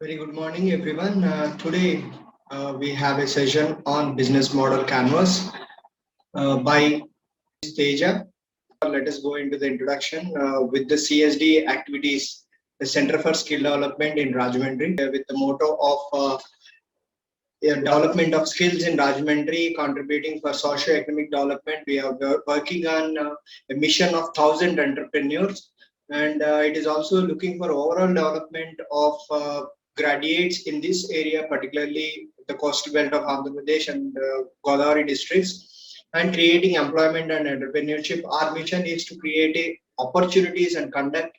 Very good morning, everyone. Today we have a session on business model canvas by Teja. Let us go into the introduction with the CSD activities, the Center for Skill Development in Rajahmundry, with the motto of development of skills in Rajahmundry, contributing for socio-economic development. We are working on a mission of 1,000 entrepreneurs, and it is also looking for overall development of graduates in this area, particularly the coastal belt of Andhra Pradesh and Godavari districts, and creating employment and entrepreneurship. Our mission is to create opportunities and conduct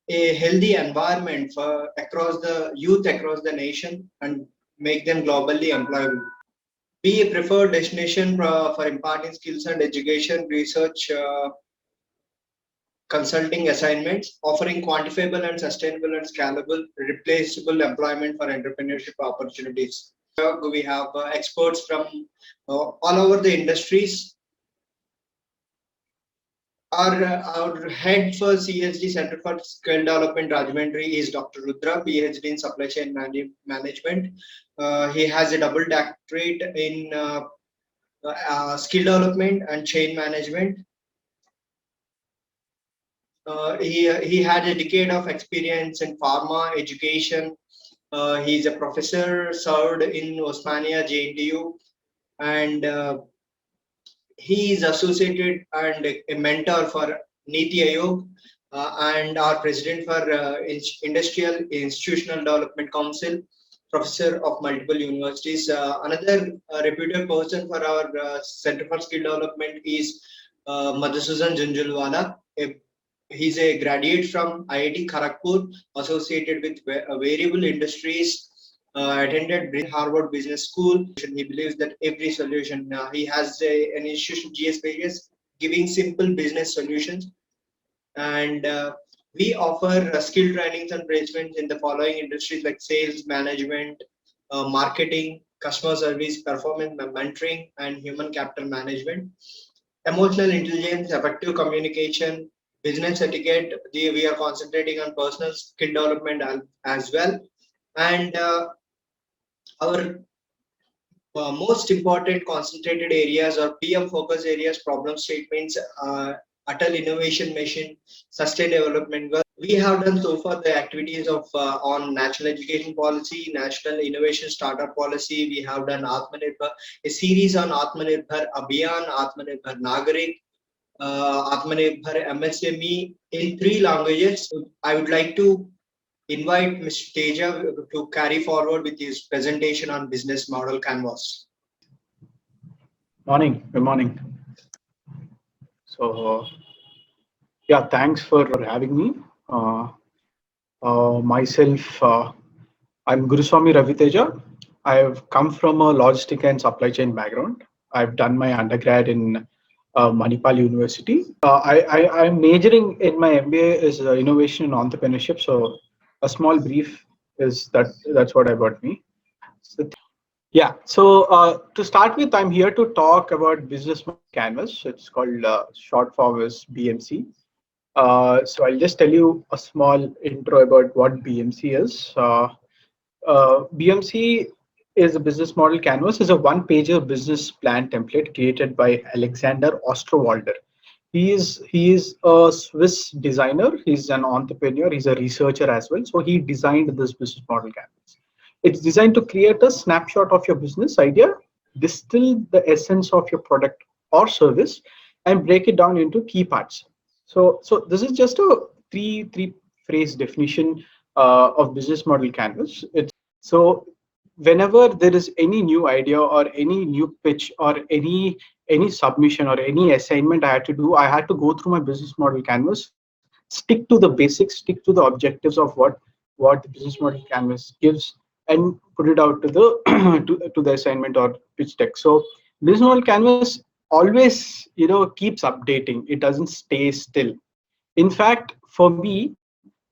a healthy environment for across the youth across the nation and make them globally employable. Be a preferred destination for imparting skills and education, research, consulting assignments, offering quantifiable and sustainable and scalable, replaceable employment for entrepreneurship opportunities. We have experts from all over the industries. Our head for CSD Center for Skill Development Rajahmundry is Dr. Rudra, PhD in Supply Chain Management. He has a double doctorate in skill development and chain management. He had a decade of experience in pharma education. He's a professor, served in Osmania JNTU, and he is associated and a mentor for Niti Aayog and our president for Industrial Institutional Development Council, professor of multiple universities. Another reputed person for our Center for Skill Development is Madhusudan Junjulwala. He's a graduate from IIT Kharagpur, associated with variable industries, attended Harvard Business School. He believes that every solution, he has an institution, GS Vegas, giving simple business solutions. And we offer skill trainings and placements in the following industries like sales, management, marketing, customer service, performance mentoring, and human capital management. Emotional intelligence, effective communication, business etiquette. We are concentrating on personal skill development as well. And our most important concentrated areas or PM focus areas, problem statements, Atal Innovation Mission, Sustained Development Goals. We have done so far the activities of on national education policy, national innovation startup policy. We have done Atmanirbhar, a series on Atmanirbhar Abhiyan, Atmanirbhar Nagarik, Atmanirbhar MSME in 3 languages. I would like to invite Mr. Teja to carry forward with his presentation on business model canvas. Good morning. So, yeah, thanks for having me. Myself, I'm Guruswamy Raviteja. I've come from a logistic and supply chain background. I've done my undergrad in Manipal University. I'm majoring in my MBA is innovation and entrepreneurship. So, a small brief is that's what about me. Yeah, so to start with, I'm here to talk about business canvas. It's called short form is BMC. So I'll just tell you a small intro about what BMC is. BMC is a business model canvas, is a one-pager business plan template created by Alexander Osterwalder. He is a Swiss designer. He's an entrepreneur. He's a researcher as well. So he designed this business model canvas. It's designed to create a snapshot of your business idea, distill the essence of your product or service, and break it down into key parts. So this is just a three phrase definition of business model canvas. So whenever there is any new idea or any new pitch or any submission or any assignment I had to do, I had to go through my business model canvas, stick to the basics, stick to the objectives of what the business model canvas gives, and put it out to the to the assignment or pitch deck. So business model canvas always keeps updating. It doesn't stay still. In fact, for me,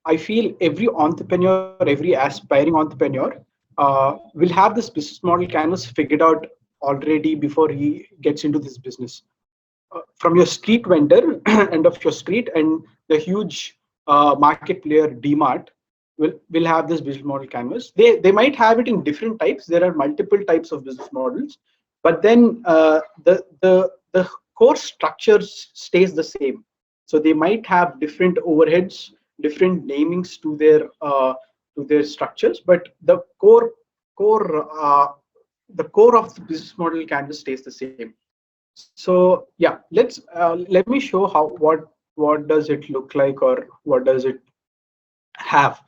I feel every entrepreneur, every aspiring entrepreneur will have this business model canvas figured out already before he gets into this business. From your street vendor end of your street and the huge market player DMart, will have this business model canvas. They might have it in different types. There are multiple types of business models, but then the core structure stays the same. So they might have different overheads, different namings to their structures, but core the core of the business model canvas stays the same. So yeah, let me show how what does it look like, or what does it have,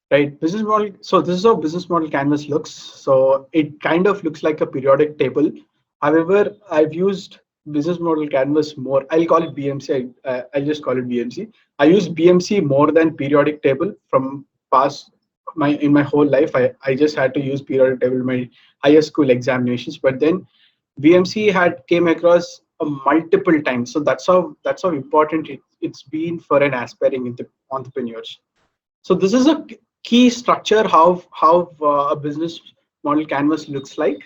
right? Business model. So this is how business model canvas looks. So it kind of looks like a periodic table. However, I've used business model canvas more. I'll call it BMC. I'll just call it BMC. I use BMC more than periodic table from past my in my whole life. I just had to use periodic table in my higher school examinations, but then BMC had came across a multiple times. So that's how important it's been for an aspiring entrepreneurs. So this is a key structure how a business model canvas looks like.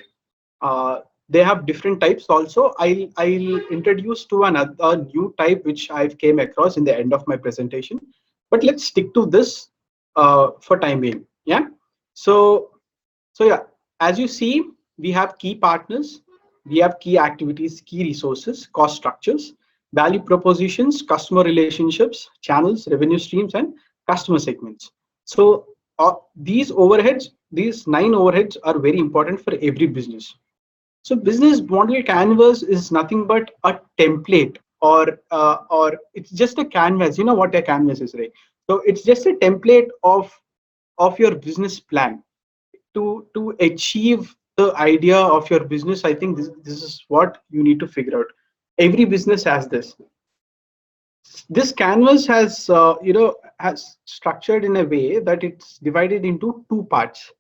They have different types also. I'll introduce to another new type which I've came across in the end of my presentation. But let's stick to this for time being. Yeah. So yeah, as you see, we have key partners, we have key activities, key resources, cost structures, value propositions, customer relationships, channels, revenue streams, and customer segments. So these overheads, these 9 overheads are very important for every business. So business model canvas is nothing but a template, or it's just a canvas. You know what a canvas is, right? So it's just a template of your business plan to achieve the idea of your business. I think this is what you need to figure out. Every business has this canvas has has structured in a way that it's divided into 2 parts.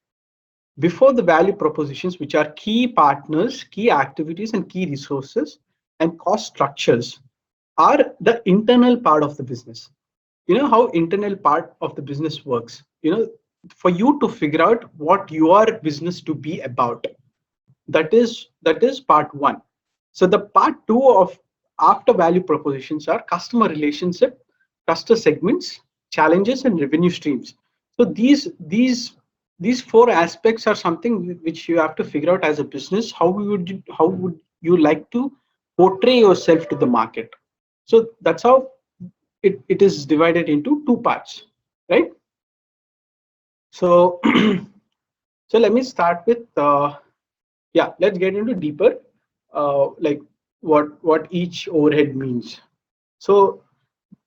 Before the value propositions, which are key partners, key activities, and key resources, and cost structures, are the internal part of the business. You know how internal part of the business works. For you to figure out what your business to be about, that is part one. So the part two of after value propositions are customer relationship, customer segments, challenges, and revenue streams. So these 4 aspects are something which you have to figure out as a business. How would you like to portray yourself to the market? So that's how it is divided into 2 parts, right? So so let me start with yeah, let's get into deeper, like what each overhead means. So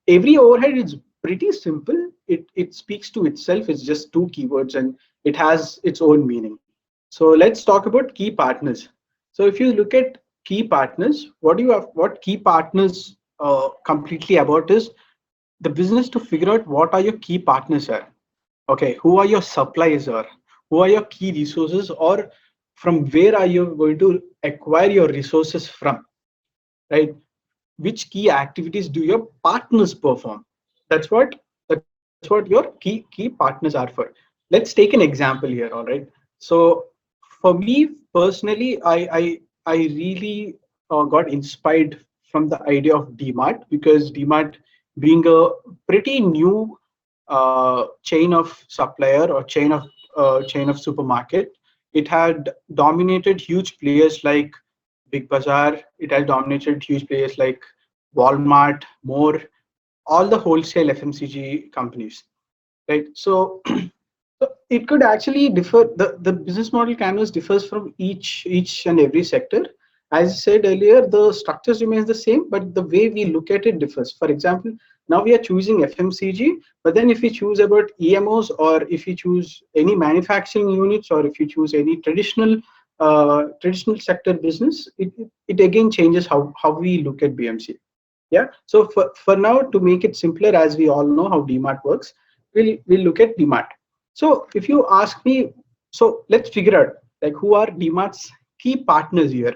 every overhead is pretty simple. It speaks to itself. It's just 2 keywords and it has its own meaning. So let's talk about key partners. So if you look at key partners, what key partners completely about is the business to figure out what are your key partners are. Okay, who are your suppliers, or who are your key resources, or from where are you going to acquire your resources from, right? Which key activities do your partners perform? That's what your key partners are for. Let's take an example here. All right. So for me personally, I really got inspired from the idea of DMart, because DMart, being a pretty new chain of supplier, or chain of supermarket, it had dominated huge players like Big Bazaar. It has dominated huge players like Walmart, More, all the wholesale FMCG companies, right? So, so it could actually differ. The business model canvas differs from each and every sector. As I said earlier, the structures remains the same, but the way we look at it differs. For example, now we are choosing FMCG, but then if we choose about EMOs, or if you choose any manufacturing units, or if you choose any traditional sector business, it again changes how we look at BMC. Yeah. So for now, to make it simpler, as we all know how DMart works, we'll look at DMart. So if you ask me, so let's figure out like who are DMart's key partners here.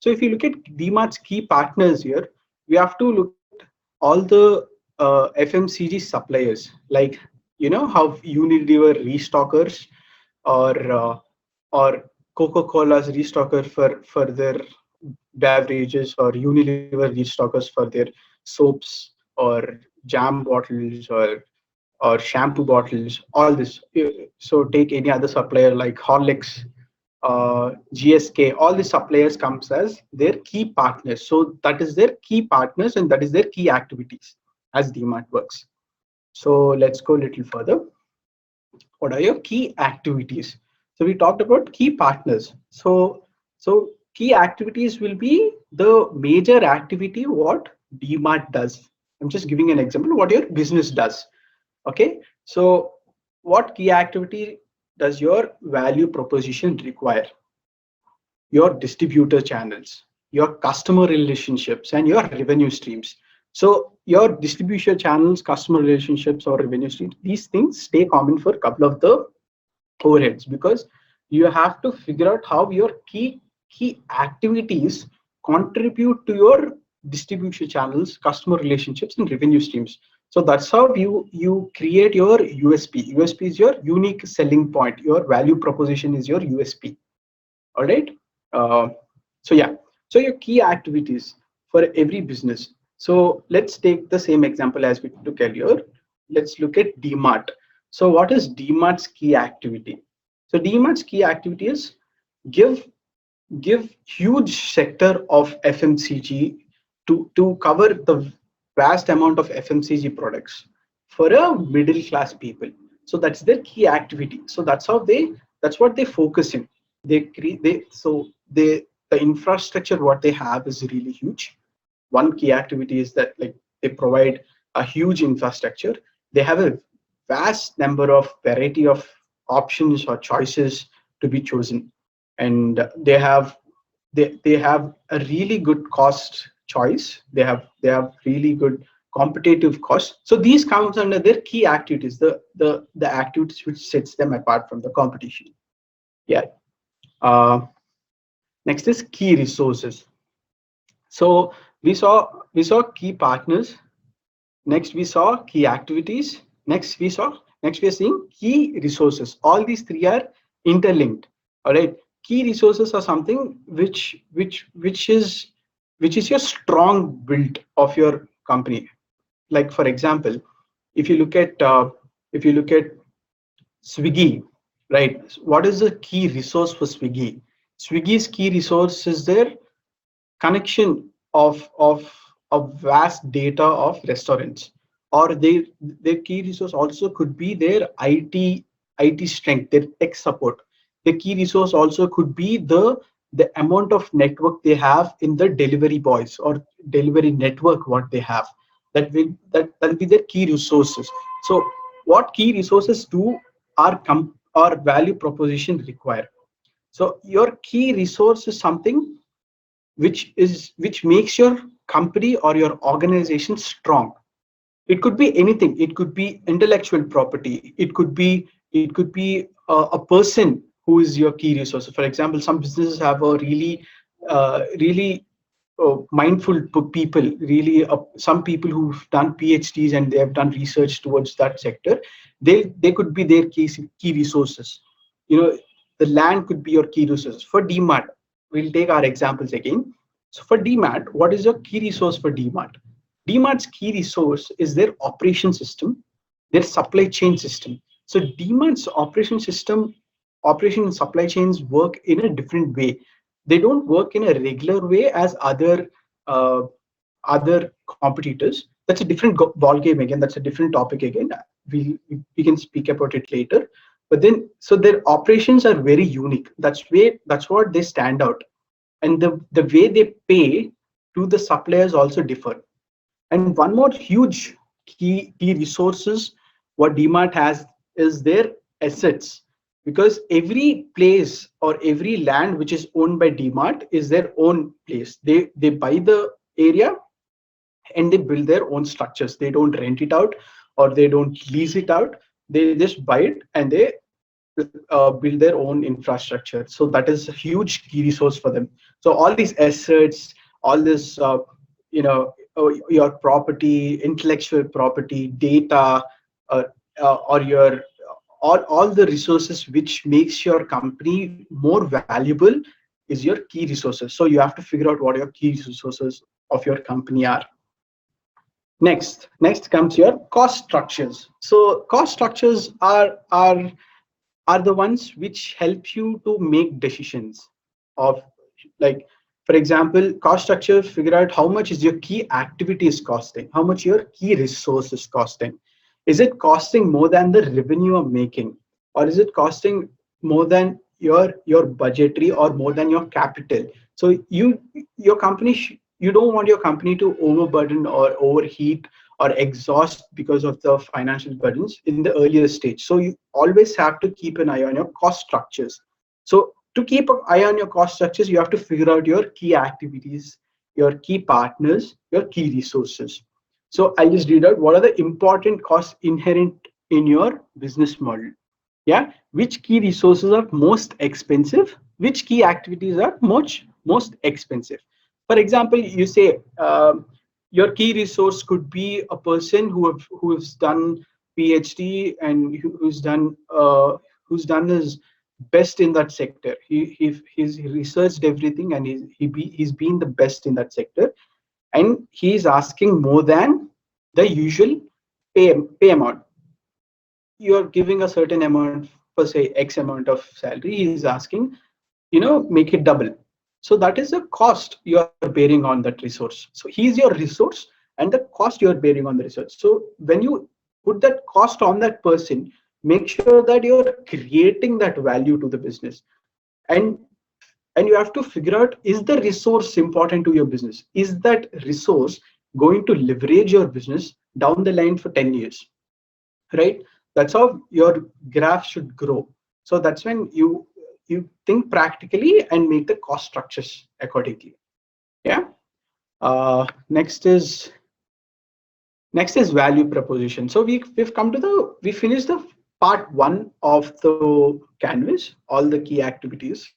So if you look at DMart's key partners here, we have to look at all the FMCG suppliers, like how Unilever restockers, or Coca-Cola's restocker for their beverages, or Unilever restockers for their soaps or jam bottles, or or shampoo bottles, all this. So take any other supplier like Horlicks, GSK, all the suppliers comes as their key partners. So that is their key partners and that is their key activities as DMart works. So let's go a little further. What are your key activities? So we talked about key partners. So key activities will be the major activity what DMart does. I'm just giving an example what your business does. Okay, so what key activity does your value proposition require? Your distributor channels, your customer relationships, and your revenue streams. So your distribution channels, customer relationships, or revenue streams, these things stay common for a couple of the overheads, because you have to figure out how your key activities contribute to your distribution channels, customer relationships, and revenue streams. So that's how you create your USP. USP is your unique selling point. Your value proposition is your USP. All right. uh, so yeah, so your key activities for every business. So let's take the same example as we took earlier. Let's look at DMart. So what is DMart's key activity? So DMart's key activity is give give huge sector of FMCG to cover the vast amount of FMCG products for a middle class people. So that's their key activity. So that's what they focus in. They create they so they the infrastructure what they have is really huge. One key activity is that like they provide a huge infrastructure. They have a vast number of variety of options or choices to be chosen, and they have a really good cost choice. They have really good competitive cost. So these comes under their key activities, the activities which sets them apart from the competition. Yeah. uh, Next is key resources. So we saw key partners. Next we saw key activities. Next we are seeing key resources. All these three are interlinked. All right. Key resources are something which is your strong build of your company. Like for example, if you look at Swiggy, right? What is the key resource for Swiggy? Swiggy's key resource is their connection of a vast data of restaurants, or their key resource also could be their IT strength, their tech support. The key resource also could be the amount of network they have in the delivery boys or delivery network what they have. That'll be their key resources. So what key resources do our value proposition require? So your key resource is something which makes your company or your organization strong. It could be anything. It could be intellectual property. It could be a person who is your key resource. For example, some businesses have a really mindful people, really some people who've done PhDs and they have done research towards that sector. They could be their key resources. you know the land could be your key resources. For DMart, we'll take our examples again. So for DMart, what is your key resource for DMart? DMart's key resource is their operation system, their supply chain system. So DMart's operation and supply chains work in a different way. They don't work in a regular way as uh, other competitors. That's a different ball game again. That's a different topic again. We can speak about it later. But then, so their operations are very unique. That's what they stand out, and the way they pay to the suppliers also differ. And one more huge key resources what DMart has is their assets, because every place or every land which is owned by DMart is their own place. They buy the area and they build their own structures. They don't rent it out or they don't lease it out. They just buy it and they build their own infrastructure. So that is a huge key resource for them. So all these assets, all this your property, intellectual property, data, uh, or your all the resources which makes your company more valuable is your key resources. So you have to figure out what your key resources of your company are. Next comes your cost structures. So cost structures are the ones which help you to make decisions of, like, for example, cost structure figure out how much is your key activity is costing, how much your key resource is costing. Is it costing more than the revenue you're making, or is it costing more than your budgetary or more than your capital? So your company you don't want your company to overburden or overheat or exhaust because of the financial burdens in the earlier stage. So you always have to keep an eye on your cost structures. So to keep an eye on your cost structures, you have to figure out your key activities, your key partners, your key resources. So I'll just read out what are the important costs inherent in your business model. Yeah, which key resources are most expensive, which key activities are most expensive. For example, you say your key resource could be a person who has done PhD and who's done his best in that sector. He's researched everything and he's been the best in that sector, and he's asking more than the usual pay amount. You're giving a certain amount for say X amount of salary. He's asking, make it double. So that is a cost you are bearing on that resource. So he's your resource and the cost you are bearing on the resource. So when you put that cost on that person, make sure that you're creating that value to the business. And and you have to figure out, is the resource important to your business? Is that resource going to leverage your business down the line for 10 years? Right? That's how your graph should grow. So that's when you think practically and make the cost structures accordingly. Yeah. Uh, next is value proposition. So we've come to we finished the part one of the canvas, all the key activities,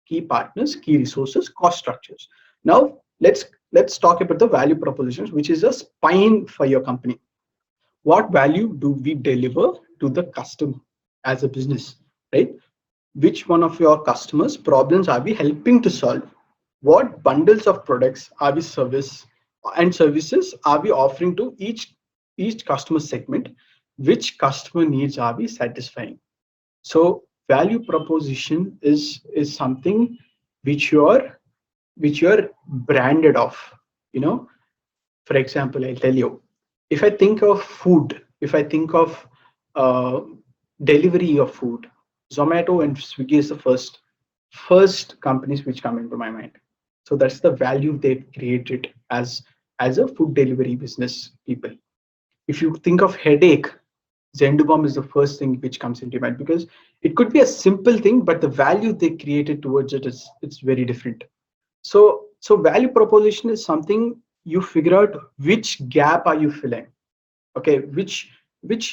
key partners, key resources, cost structures. Now let's talk about the value propositions, which is a spine for your company. What value do we deliver to the customer as a business, right? Which one of your customers problems are we helping to solve? What bundles of products are we services are we offering to each customer segment? Which customer needs are we satisfying? So value proposition is something which you're branded of. you know for example, I'll tell you, if I think of food, if I think of uh, delivery of food, Zomato and Swiggy is the first companies which come into my mind. So that's the value they've created as a food delivery business people. If you think of headache, Zendubom is the first thing which comes into mind, because it could be a simple thing, but the value they created towards it is it's very different. So value proposition is something you figure out which gap are you filling. Okay, which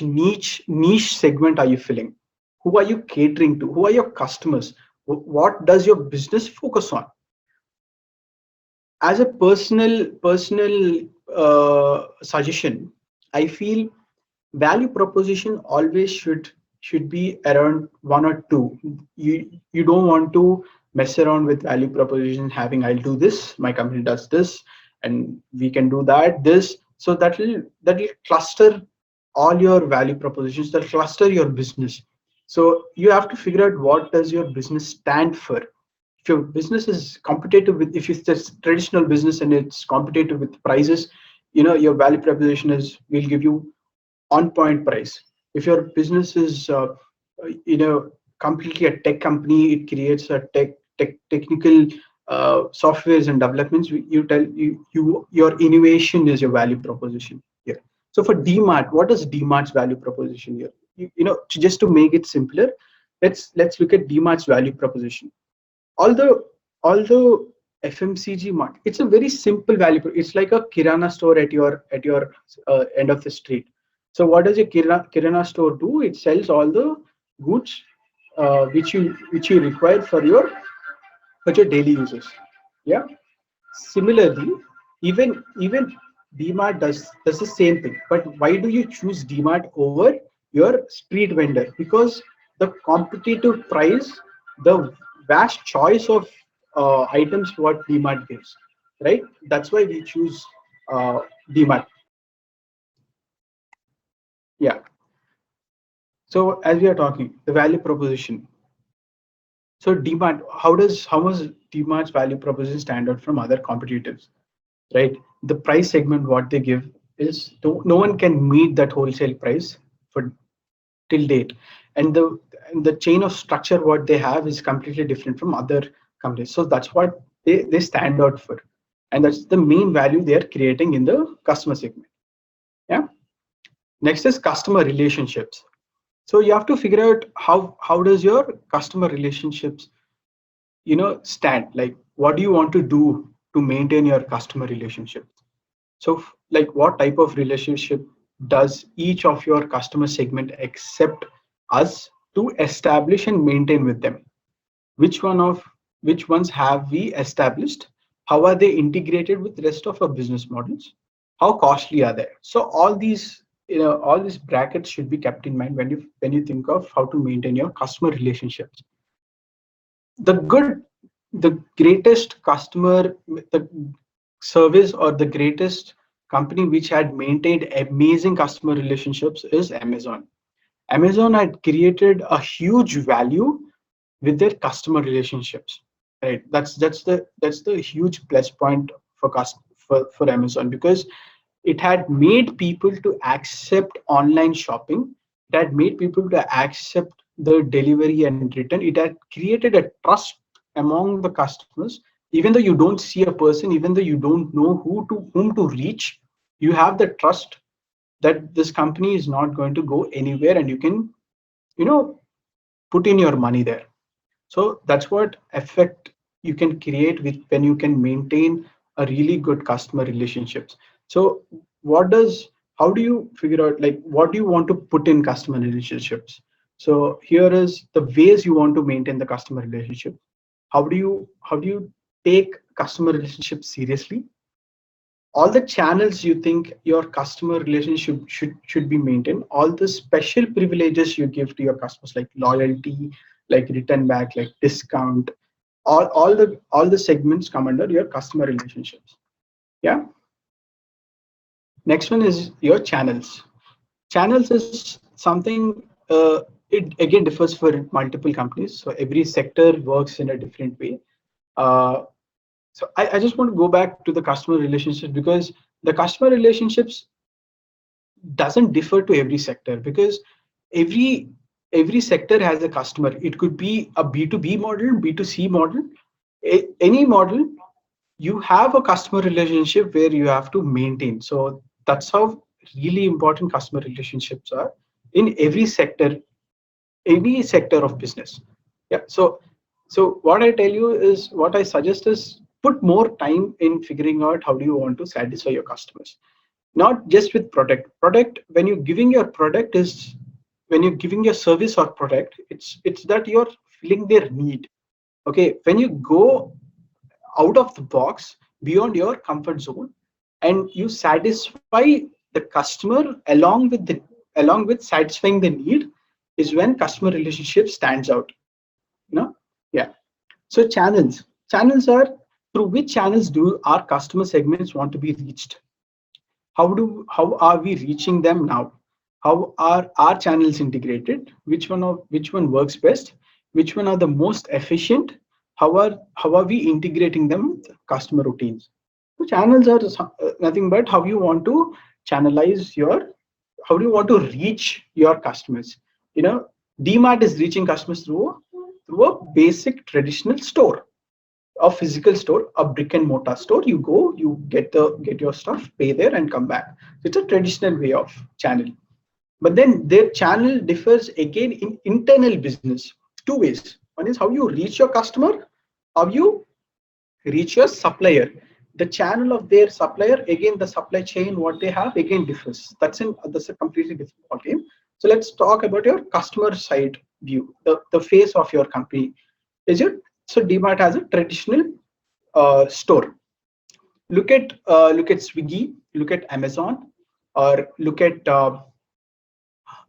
niche segment are you filling? Who are you catering to? Who are your customers? What does your business focus on? As a personal suggestion, I feel value proposition always should be around one or two. You don't want to mess around with value proposition having, I'll do this, my company does this, and we can do this. So that will cluster all your value propositions, that cluster your business. So you have to figure out what does your business stand for. If your business is competitive with, if it's just traditional business and it's competitive with prices, your value proposition is, we'll give you on point price. If your business is completely a tech company, it creates a technical softwares and developments, you tell your innovation is your value proposition here. So for DMart, what is DMart's value proposition here? Just to make it simpler, let's look at DMart's value proposition. Although FMCG mart, it's a very simple value. It's like a kirana store at your end of the street. So what does your kirana store do? It sells all the goods which you require for your daily uses. Yeah. Similarly, even DMart does the same thing. But why do you choose DMart over your street vendor? Because the competitive price, the vast choice of items what DMart gives, right? That's why we choose uh, DMart. Yeah. So as we are talking, the value proposition. So DMart, how much DMart's value proposition stand out from other competitors, right? The price segment what they give is no one can meet that wholesale price for till date, and the chain of structure what they have is completely different from other companies. So that's what they stand out for, and that's the main value they are creating in the customer segment. Yeah. Next is customer relationships. So you have to figure out how does your customer relationships stand, like what do you want to do to maintain your customer relationships. So like what type of relationship does each of your customer segment accept us to establish and maintain with them? Which ones have we established? How are they integrated with the rest of our business models? How costly are they? So all these brackets should be kept in mind when you think of how to maintain your customer relationships. The greatest customer, the service or the greatest company which had maintained amazing customer relationships is Amazon. Amazon had created a huge value with their customer relationships, right? That's the huge plus point for Amazon, because it had made people to accept online shopping. It had made people to accept the delivery and return. It had created a trust among the customers. Even though you don't see a person, even though you don't know whom to reach, you have the trust that this company is not going to go anywhere, and you can you know put in your money there. So that's what effect you can create with when you can maintain a really good customer relationships. So what does how do you figure out, like what do you want to put in customer relationships? So here is the ways you want to maintain the customer relationship. How do you take customer relationships seriously? All the channels you think your customer relationship should be maintained, all the special privileges you give to your customers, like loyalty, like return back, like discount, all the segments come under your customer relationships. Yeah. Next one is your channels. Channels is something, it again differs for multiple companies, so every sector works in a different way. Uh, so I just want to go back to the customer relationships, because the customer relationships doesn't differ to every sector, because every every sector has a customer. It could be a B2B model, B2C model, any model. You have a customer relationship where you have to maintain. So that's how really important customer relationships are in every sector, any sector of business. Yeah. So what I tell you is, what I suggest is, put more time in figuring out how do you want to satisfy your customers, not just with product. When you're giving your product is when you're giving your service or product, it's that you're filling their need. Okay, when you go out of the box, beyond your comfort zone, and you satisfy the customer along with satisfying the need, is when customer relationship stands out. Yeah. So channels are, through which channels do our customer segments want to be reached? How are we reaching them now? How are our channels integrated? Which one works best? Which one are the most efficient? How are we integrating them with customer routines? So channels are nothing but how you want to channelize your how do you want to reach your customers. DMart is reaching customers through a basic traditional store, a physical store, a brick and mortar store. You go, you get your stuff, pay there, and come back. It's a traditional way of channel. But then their channel differs again in internal business. Two ways. One is how you reach your customer, how you reach your supplier. The channel of their supplier, again, the supply chain what they have again differs. That's a completely different ballgame. So let's talk about your customer side view, the face of your company. Is it So DMart has a traditional store. Look at Swiggy, look at Amazon, or look at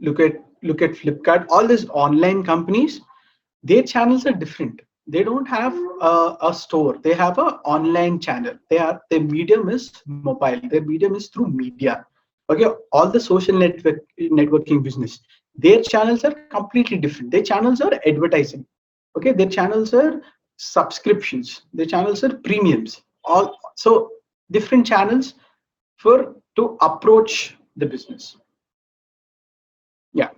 Flipkart. All these online companies, their channels are different. They don't have a store. They have a online channel. Their medium is mobile. Their medium is through media. Okay, all the social networking business, their channels are completely different. Their channels are advertising. Okay, their channels are subscriptions. Their channels are premiums. All so different channels for to approach the business. Yeah.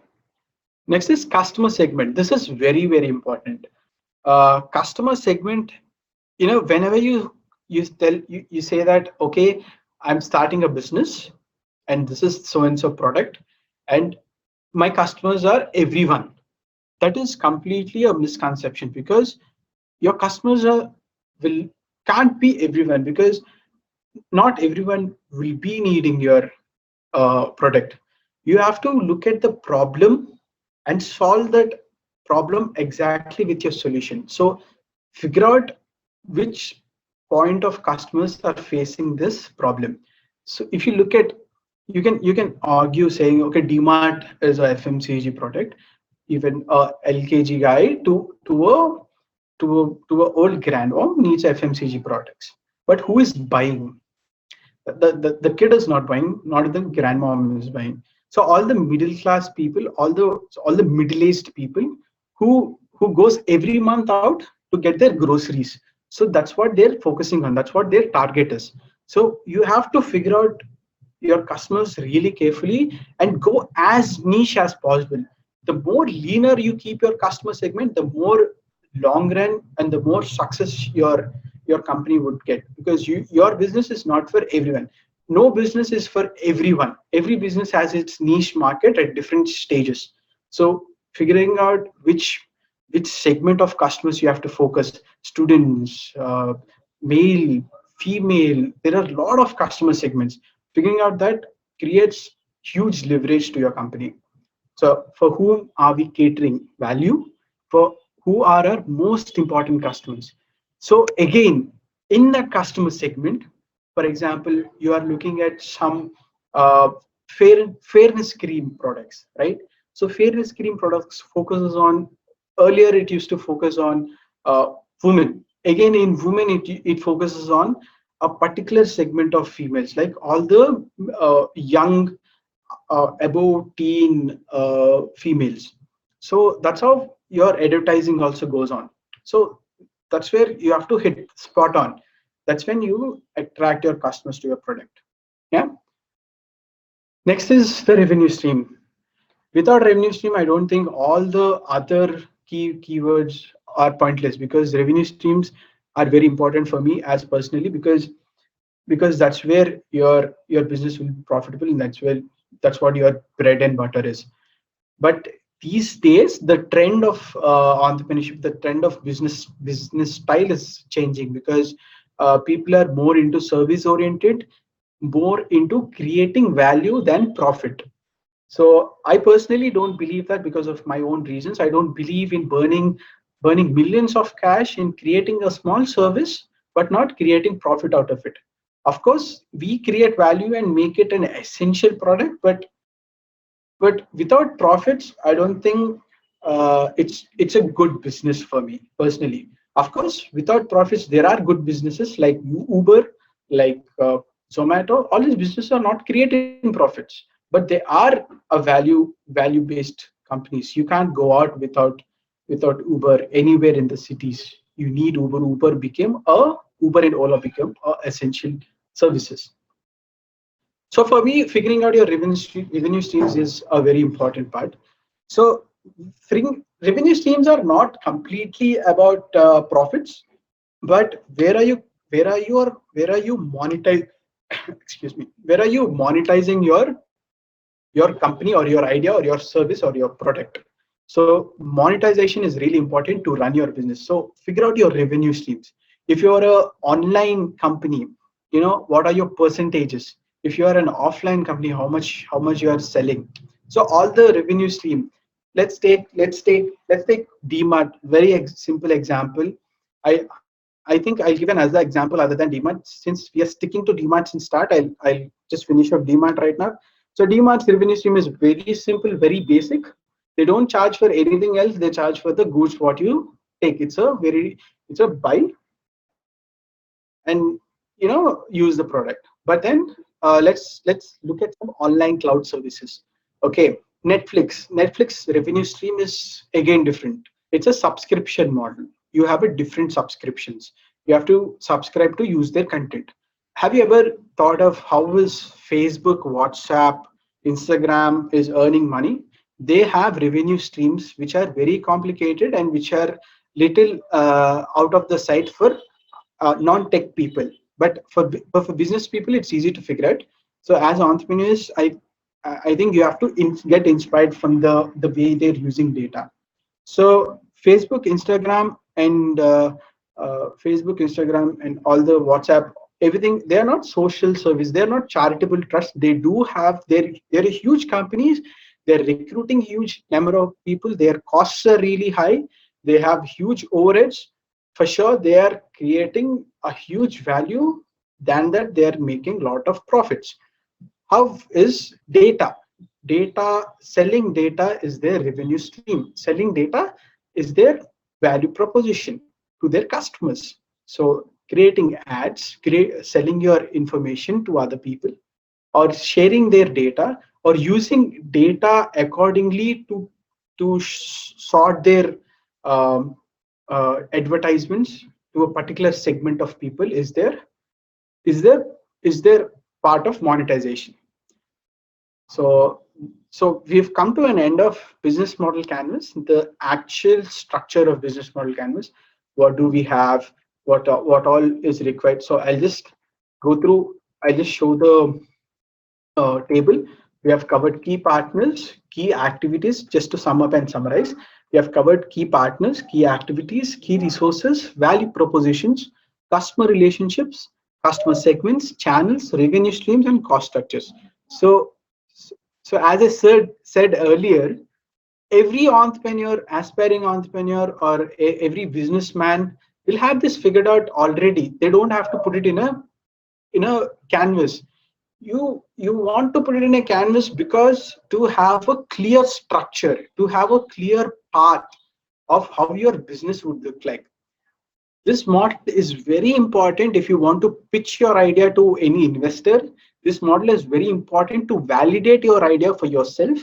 Next is customer segment. This is very, very important. Customer segment, whenever you say that, okay, I'm starting a business and this is so and so product, and my customers are everyone. That is completely a misconception, because your customers will can't be everyone, because not everyone will be needing your product. You have to look at the problem and solve that problem exactly with your solution. So figure out which point of customers are facing this problem. So if you look at, you can argue saying, okay, DMart is a FMCG product. Even a LKG guy to a old grandmom needs FMCG products. But who is buying? The kid is not buying, not the grandmom is buying. So all the middle class people, all the middle aged people who goes every month out to get their groceries. So that's what they're focusing on, that's what their target is. So you have to figure out your customers really carefully and go as niche as possible. The more leaner you keep your customer segment, the more long run and the more success your company would get, because your business is not for everyone. No business is for everyone. Every business has its niche market at different stages. So figuring out which segment of customers you have to focus: students, male, female. There are a lot of customer segments. Figuring out that creates huge leverage to your company. So for whom are we catering value? For who are our most important customers? So again, in that customer segment, for example, you are looking at some uh, fairness cream products, right? So fairness cream products focuses on, earlier it used to focus on women. Again, in women, it focuses on a particular segment of females, like all the young, above teen females. So that's how your advertising also goes on. So that's where you have to hit spot on. That's when you attract your customers to your product. Yeah. Next is the revenue stream. Without revenue stream, I don't think all the other keywords are pointless, because revenue streams are very important for me as personally, because that's where your business will be profitable, and that's what your bread and butter is. But these days, the trend of entrepreneurship, the trend of business style is changing, because people are more into service oriented, more into creating value than profit. So I personally don't believe that, because of my own reasons. I don't believe in burning millions of cash in creating a small service, but not creating profit out of it. Of course, we create value and make it an essential product, but without profits, I don't think it's a good business for me personally. Of course, without profits, there are good businesses like Uber, like Zomato. All these businesses are not creating profits, but they are a value based companies. You can't go out without Uber anywhere in the cities. You need Uber. Uber and Ola became essential services. So for me, figuring out your revenue streams is a very important part. So revenue streams are not completely about profits, but where are you monetize excuse me, where are you monetizing your company or your idea or your service or your product? So monetization is really important to run your business. So figure out your revenue streams. If you're a online company, what are your percentages? If you are an offline company, how much you are selling? So all the revenue stream. Let's take DMart. Very simple example. I think I'll give another example other than DMart. Since we are sticking to DMart since start, I'll just finish up DMart right now. So DMart's revenue stream is very simple, very basic. They don't charge for anything else. They charge for the goods what you take. It's a buy and use the product. But then let's look at some online cloud services. Okay, Netflix revenue stream is again different. It's a subscription model. You have a different subscriptions. You have to subscribe to use their content. Have you ever thought of how is Facebook, WhatsApp, Instagram is earning money? They have revenue streams which are very complicated and which are little out of the sight for non-tech people. But for business people, it's easy to figure out. So as entrepreneurs, I think you have to get inspired from the way they're using data. So Facebook, Instagram, and all the WhatsApp, everything, they are not social service. They are not charitable trust. They do have they're huge companies. They're recruiting huge number of people. Their costs are really high. They have huge overheads. For sure, they are creating a huge value. Than that, they are making a lot of profits. How is data? Selling data is their revenue stream. Selling data is their value proposition to their customers. So creating ads, selling your information to other people, or sharing their data, or using data accordingly to sort their um, advertisements to a particular segment of people is there is there part of monetization. So we've come to an end of business model canvas, the actual structure of business model canvas. What do we have? What all is required? So I'll just go through. I'll just show the table. We have covered key partners, key activities. Just to sum up and summarize, we have covered key partners, key activities, key resources, value propositions, customer relationships, customer segments, channels, revenue streams, and cost structures. So as I said earlier, every entrepreneur, aspiring entrepreneur, or every businessman will have this figured out already. They don't have to put it in a canvas. You want to put it in a canvas because to have a clear structure, to have a clear path of how your business would look like. This model is very important if you want to pitch your idea to any investor. This model is very important to validate your idea for yourself.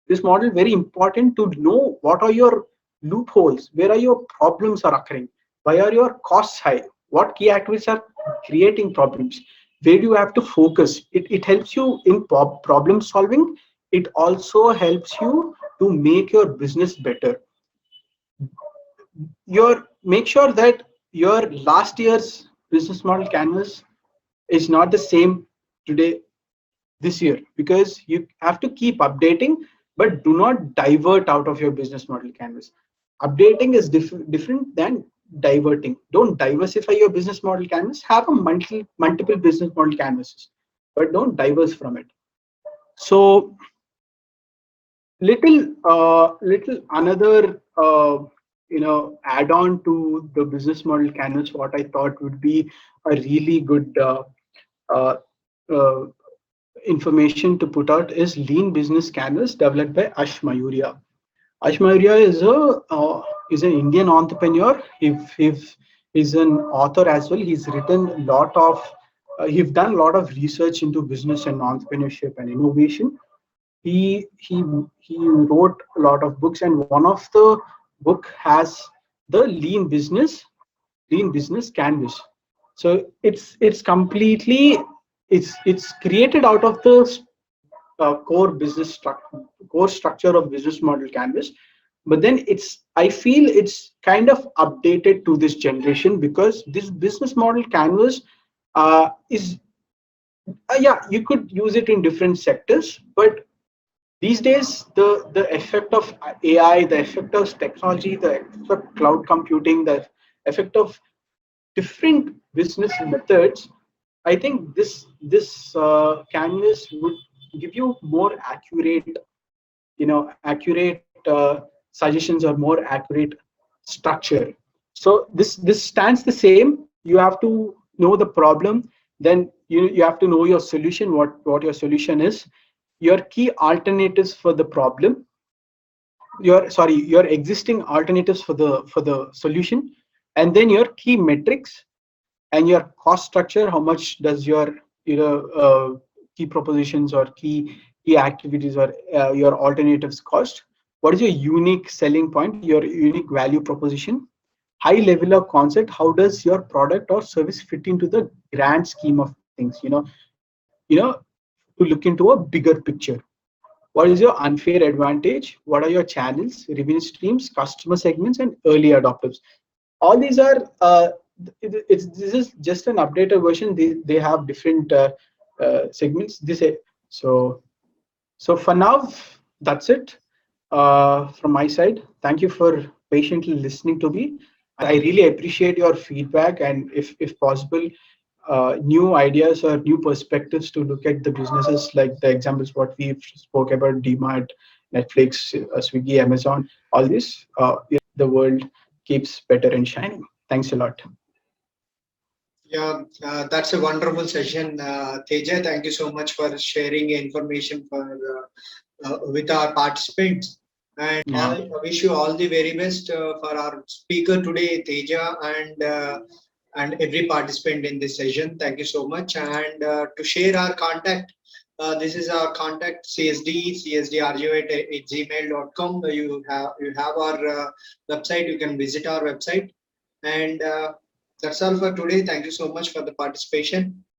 This model is very important to know what are your loopholes, where are your problems are occurring, why are your costs high, what key activities are creating problems, where do you have to focus. It helps you in problem solving. It also helps you to make your business better. Make sure that your last year's business model canvas is not the same today this year, because you have to keep updating, but do not divert out of your business model canvas. Updating is different than diverting. Don't diversify your business model canvas. Have a multiple business model canvases, but don't diverse from it. So little another add on to the business model canvas, what I thought would be a really good information to put out is Lean Business Canvas, developed by Ash Mayuria. Ash Mayuria is an Indian entrepreneur. He's an author as well. He's written a lot of he's done a lot of research into business and entrepreneurship and innovation. He wrote a lot of books, and one of the book has the lean business canvas. So it's completely it's created out of the core structure of business model canvas, but then I feel it's kind of updated to this generation, because this business model canvas is yeah, you could use it in different sectors, but these days the effect of AI, the effect of technology, the effect of cloud computing, the effect of different business methods, I think this canvas would give you more accurate suggestions or more accurate structure. So this stands the same. You have to know the problem, then you have to know your solution, what your solution is, your key alternatives for the problem, your existing alternatives for the solution, and then your key metrics and your cost structure. How much does your key propositions or key activities or your alternatives cost? What is your unique selling point, your unique value proposition? High level of concept, how does your product or service fit into the grand scheme of things? You know, to look into a bigger picture. What is your unfair advantage? What are your channels, revenue streams, customer segments, and early adopters? All these are this is just an updated version. They have different segments. So so for now, that's it from my side. Thank you for patiently listening to me. I really appreciate your feedback, and if possible, new ideas or new perspectives to look at the businesses, like the examples what we spoke about: DMart, Netflix, Swiggy, Amazon. All this, the world keeps better and shining. Thanks a lot. Yeah, that's a wonderful session, Teja. Thank you so much for sharing information with our participants. And Yeah. I wish you all the very best for our speaker today, Teja, and every participant in this session. Thank you so much. And to share our contact, this is our contact csdrgo@gmail.com. You have our website. You can visit our website. And that's all for today. Thank you so much for the participation.